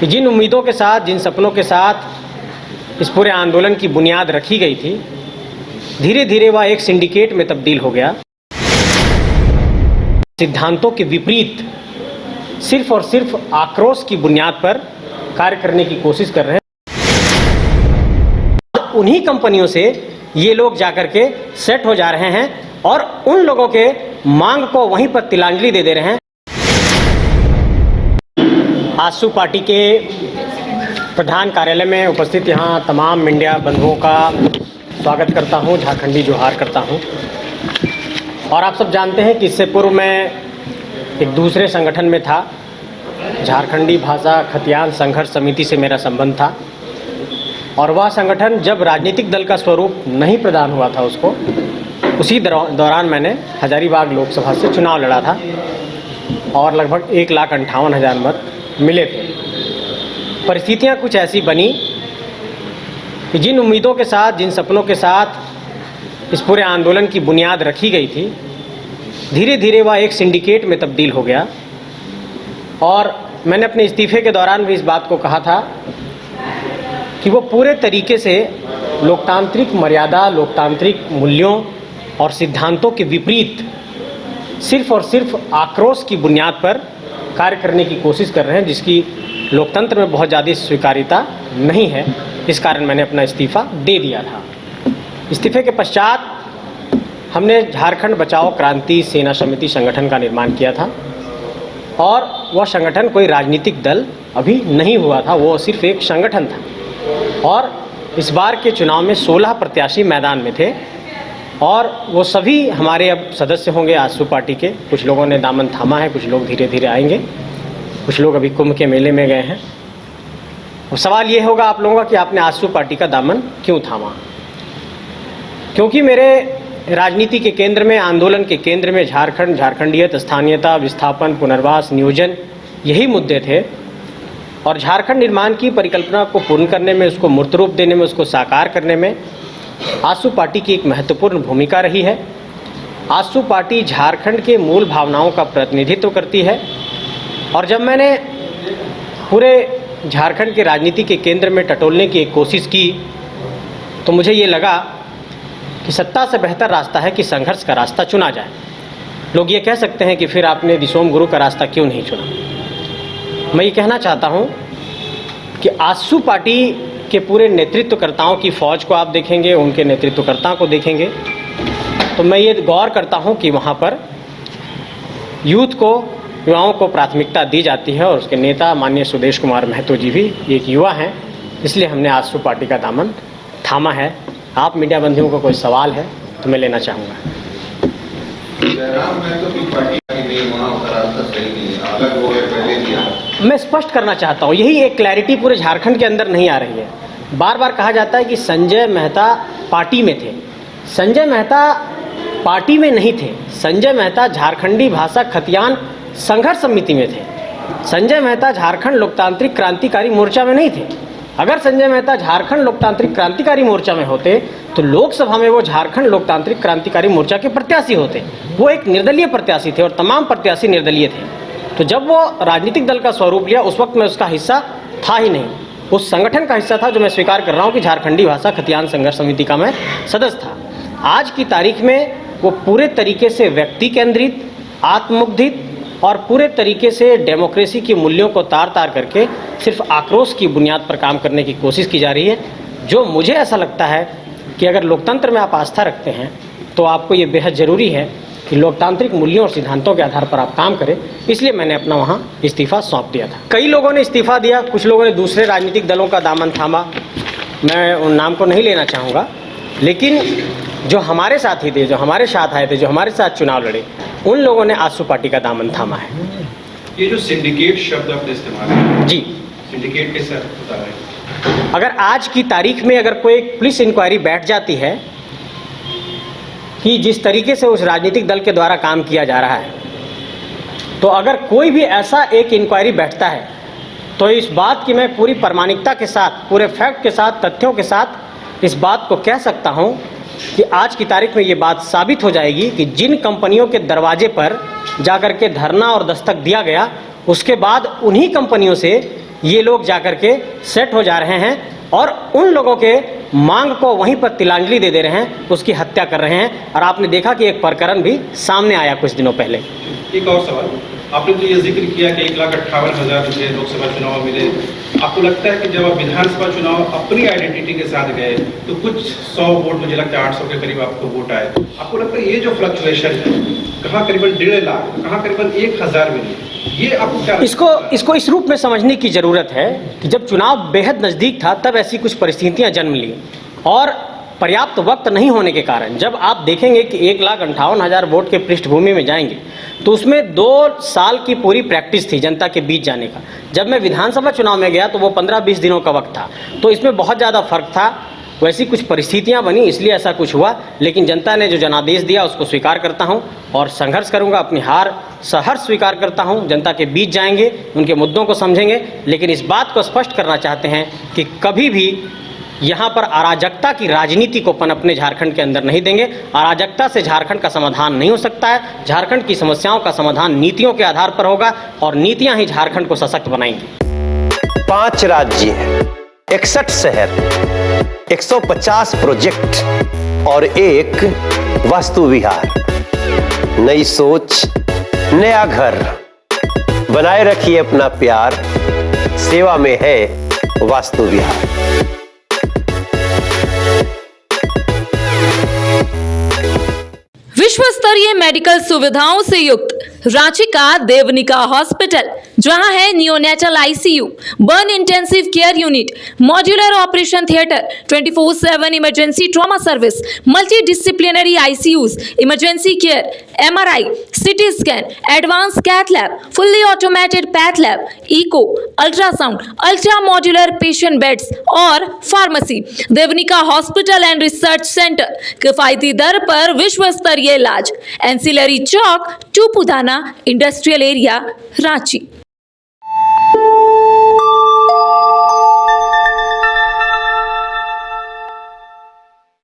कि जिन उम्मीदों के साथ, जिन सपनों के साथ इस पूरे आंदोलन की बुनियाद रखी गई थी, धीरे धीरे वह एक सिंडिकेट में तब्दील हो गया। सिद्धांतों के विपरीत सिर्फ और सिर्फ आक्रोश की बुनियाद पर कार्य करने की कोशिश कर रहे हैं। उन्हीं कंपनियों से ये लोग जाकर के सेट हो जा रहे हैं और उन लोगों के मांग को वहीं पर तिलांजलि दे दे रहे हैं। आजसू पार्टी के प्रधान कार्यालय में उपस्थित यहाँ तमाम मीडिया बंधुओं का स्वागत करता हूँ, झारखंडी जोहार करता हूँ। और आप सब जानते हैं कि इससे पूर्व मैं एक दूसरे संगठन में था, झारखंडी भाषा खतियान संघर्ष समिति से मेरा संबंध था। और वह संगठन जब राजनीतिक दल का स्वरूप नहीं प्रदान हुआ था उसको, उसी दौरान मैंने हजारीबाग लोकसभा से चुनाव लड़ा था और लगभग 1,58,000 मत मिले थे। परिस्थितियां कुछ ऐसी बनी कि जिन उम्मीदों के साथ, जिन सपनों के साथ इस पूरे आंदोलन की बुनियाद रखी गई थी, धीरे धीरे वह एक सिंडिकेट में तब्दील हो गया। और मैंने अपने इस्तीफे के दौरान भी इस बात को कहा था कि वो पूरे तरीके से लोकतांत्रिक मर्यादा, लोकतांत्रिक मूल्यों और सिद्धांतों के विपरीत सिर्फ और सिर्फ आक्रोश की बुनियाद पर कार्य करने की कोशिश कर रहे हैं, जिसकी लोकतंत्र में बहुत ज़्यादा स्वीकार्यता नहीं है। इस कारण मैंने अपना इस्तीफ़ा दे दिया था। इस्तीफे के पश्चात हमने झारखंड बचाओ क्रांति सेना समिति संगठन का निर्माण किया था और वह संगठन कोई राजनीतिक दल अभी नहीं हुआ था, वो सिर्फ एक संगठन था। और इस बार के चुनाव में 16 प्रत्याशी मैदान में थे और वो सभी हमारे अब सदस्य होंगे आजसू पार्टी के। कुछ लोगों ने दामन थामा है, कुछ लोग धीरे धीरे आएंगे, कुछ लोग अभी कुंभ के मेले में गए हैं। और सवाल ये होगा आप लोगों का कि आपने आजसू पार्टी का दामन क्यों थामा? क्योंकि मेरे राजनीति के केंद्र में, आंदोलन के केंद्र में झारखंड, झारखंडियत, स्थानीयता, विस्थापन, पुनर्वास, नियोजन, यही मुद्दे थे। और झारखंड निर्माण की परिकल्पना को पूर्ण करने में, उसको मूर्त रूप देने में, उसको साकार करने में आजसू पार्टी की एक महत्वपूर्ण भूमिका रही है। आजसू पार्टी झारखंड के मूल भावनाओं का प्रतिनिधित्व करती है। और जब मैंने पूरे झारखंड के राजनीति के केंद्र में टटोलने की एक कोशिश की तो मुझे ये लगा कि सत्ता से बेहतर रास्ता है कि संघर्ष का रास्ता चुना जाए। लोग ये कह सकते हैं कि फिर आपने दिसोम गुरु का रास्ता क्यों नहीं चुना? मैं ये कहना चाहता हूँ कि आजसू पार्टी के पूरे नेतृत्वकर्ताओं की फ़ौज को आप देखेंगे, उनके नेतृत्वकर्ताओं को देखेंगे, तो मैं ये गौर करता हूँ कि वहाँ पर यूथ को, युवाओं को प्राथमिकता दी जाती है। और उसके नेता माननीय सुदेश कुमार महतो जी भी एक युवा हैं, इसलिए हमने आजसू पार्टी का दामन थामा है। आप मीडिया बंधुओं को कोई सवाल है तो मैं लेना चाहूँगा। मैं स्पष्ट करना चाहता हूँ, यही एक क्लैरिटी पूरे झारखंड के अंदर नहीं आ रही है। बार बार कहा जाता है कि संजय मेहता पार्टी में थे। संजय मेहता पार्टी में नहीं थे। संजय मेहता झारखंडी भाषा खतियान संघर्ष समिति में थे। संजय मेहता झारखंड लोकतांत्रिक क्रांतिकारी मोर्चा में नहीं थे। अगर संजय मेहता झारखंड लोकतांत्रिक क्रांतिकारी मोर्चा में होते तो लोकसभा में वो झारखंड लोकतांत्रिक क्रांतिकारी मोर्चा के प्रत्याशी होते। वो एक निर्दलीय प्रत्याशी थे और तमाम प्रत्याशी निर्दलीय थे। तो जब वो राजनीतिक दल का स्वरूप लिया, उस वक्त मैं उसका हिस्सा था ही नहीं। उस संगठन का हिस्सा था जो मैं स्वीकार कर रहा हूँ कि झारखंडी भाषा खतियान संघर्ष समिति का मैं सदस्य था। आज की तारीख में वो पूरे तरीके से व्यक्ति केंद्रित, आत्ममुग्धित और पूरे तरीके से डेमोक्रेसी के मूल्यों को तार करके सिर्फ आक्रोश की बुनियाद पर काम करने की कोशिश की जा रही है। जो मुझे ऐसा लगता है कि अगर लोकतंत्र में आप आस्था रखते हैं तो आपको ये बेहद ज़रूरी है कि लोकतांत्रिक मूल्यों और सिद्धांतों के आधार पर आप काम करें। इसलिए मैंने अपना वहाँ इस्तीफ़ा सौंप दिया था। कई लोगों ने इस्तीफ़ा दिया, कुछ लोगों ने दूसरे राजनीतिक दलों का दामन थामा। मैं उन नाम को नहीं लेना चाहूँगा, लेकिन जो हमारे साथी थे, जो हमारे साथ आए थे, जो हमारे साथ चुनाव लड़े, उन लोगों ने आजसू पार्टी का दामन थामा है। ये जो सिंडिकेट शब्द आपने इस्तेमाल किया जी, सिंडिकेट कैसे बता रहे हैं? अगर आज की तारीख में अगर कोई पुलिस इंक्वायरी बैठ जाती है कि जिस तरीके से उस राजनीतिक दल के द्वारा काम किया जा रहा है, तो अगर कोई भी ऐसा एक इंक्वायरी बैठता है तो इस बात की मैं पूरी प्रामाणिकता के साथ, पूरे फैक्ट के साथ, तथ्यों के साथ इस बात को कह सकता हूं कि आज की तारीख में ये बात साबित हो जाएगी कि जिन कंपनियों के दरवाजे पर जाकर के धरना और दस्तक दिया गया, उसके बाद उन्हीं कंपनियों से ये लोग जाकर के सेट हो जा रहे हैं और उन लोगों के मांग को वहीं पर तिलांजलि दे दे रहे हैं, उसकी हत्या कर रहे हैं। और आपने देखा कि एक प्रकरण भी सामने आया कुछ दिनों पहले। एक और सवाल, आपने तो ये जिक्र किया कि 1,58,000 मुझे लोकसभा चुनाव मिले। आपको लगता है कि जब आप विधानसभा चुनाव अपनी आइडेंटिटी के साथ गए तो कुछ 100 वोट, मुझे लगता है 800 के करीब आपको वोट आए, आपको लगता है ये जो फ्लक्चुएशन है, कहाँ करीबन 1.5 लाख, कहाँ करीबन 1,000 मिले, ये आपको क्या इसको इस रूप में समझने की ज़रूरत है कि जब चुनाव बेहद नज़दीक था तब ऐसी कुछ परिस्थितियां जन्म ली और पर्याप्त वक्त नहीं होने के कारण जब आप देखेंगे कि 1,58,000 वोट के पृष्ठभूमि में जाएंगे तो उसमें 2 साल की पूरी प्रैक्टिस थी जनता के बीच जाने का। जब मैं विधानसभा चुनाव में गया तो वो 15-20 दिनों का वक्त था, तो इसमें बहुत ज़्यादा फर्क था। वैसी कुछ परिस्थितियां बनी इसलिए ऐसा कुछ हुआ, लेकिन जनता ने जो जनादेश दिया उसको स्वीकार करता हूं और संघर्ष करूंगा, अपनी हार सहर्ष स्वीकार करता हूं। जनता के बीच जाएंगे, उनके मुद्दों को समझेंगे, लेकिन इस बात को स्पष्ट करना चाहते हैं कि कभी भी यहाँ पर अराजकता की राजनीति को पनपने झारखंड के अंदर नहीं देंगे। अराजकता से झारखंड का समाधान नहीं हो सकता है। झारखंड की समस्याओं का समाधान नीतियों के आधार पर होगा और नीतियां ही झारखंड को सशक्त बनाएंगी। 5 राज्य, 61 शहर, 150 प्रोजेक्ट और एक वास्तु विहार। नई सोच, नया घर, बनाए रखिए अपना प्यार, सेवा में है वास्तु विहार। विश्व स्तरीय मेडिकल सुविधाओं से युक्त रांची का देवनिका हॉस्पिटल, जहां है neonatal ICU, burn intensive care unit, modular operation theatre, 24/7 emergency trauma service, multi disciplinary ICUs, emergency care, MRI, CT scan, advance cath lab, fully automated path lab, echo, ultrasound, ultra modular patient beds और pharmacy. Devnika hospital and research centre, किफायती दर पर विश्व स्तरीय इलाज, ancillary Chowk, Tupudana industrial area, Ranchi.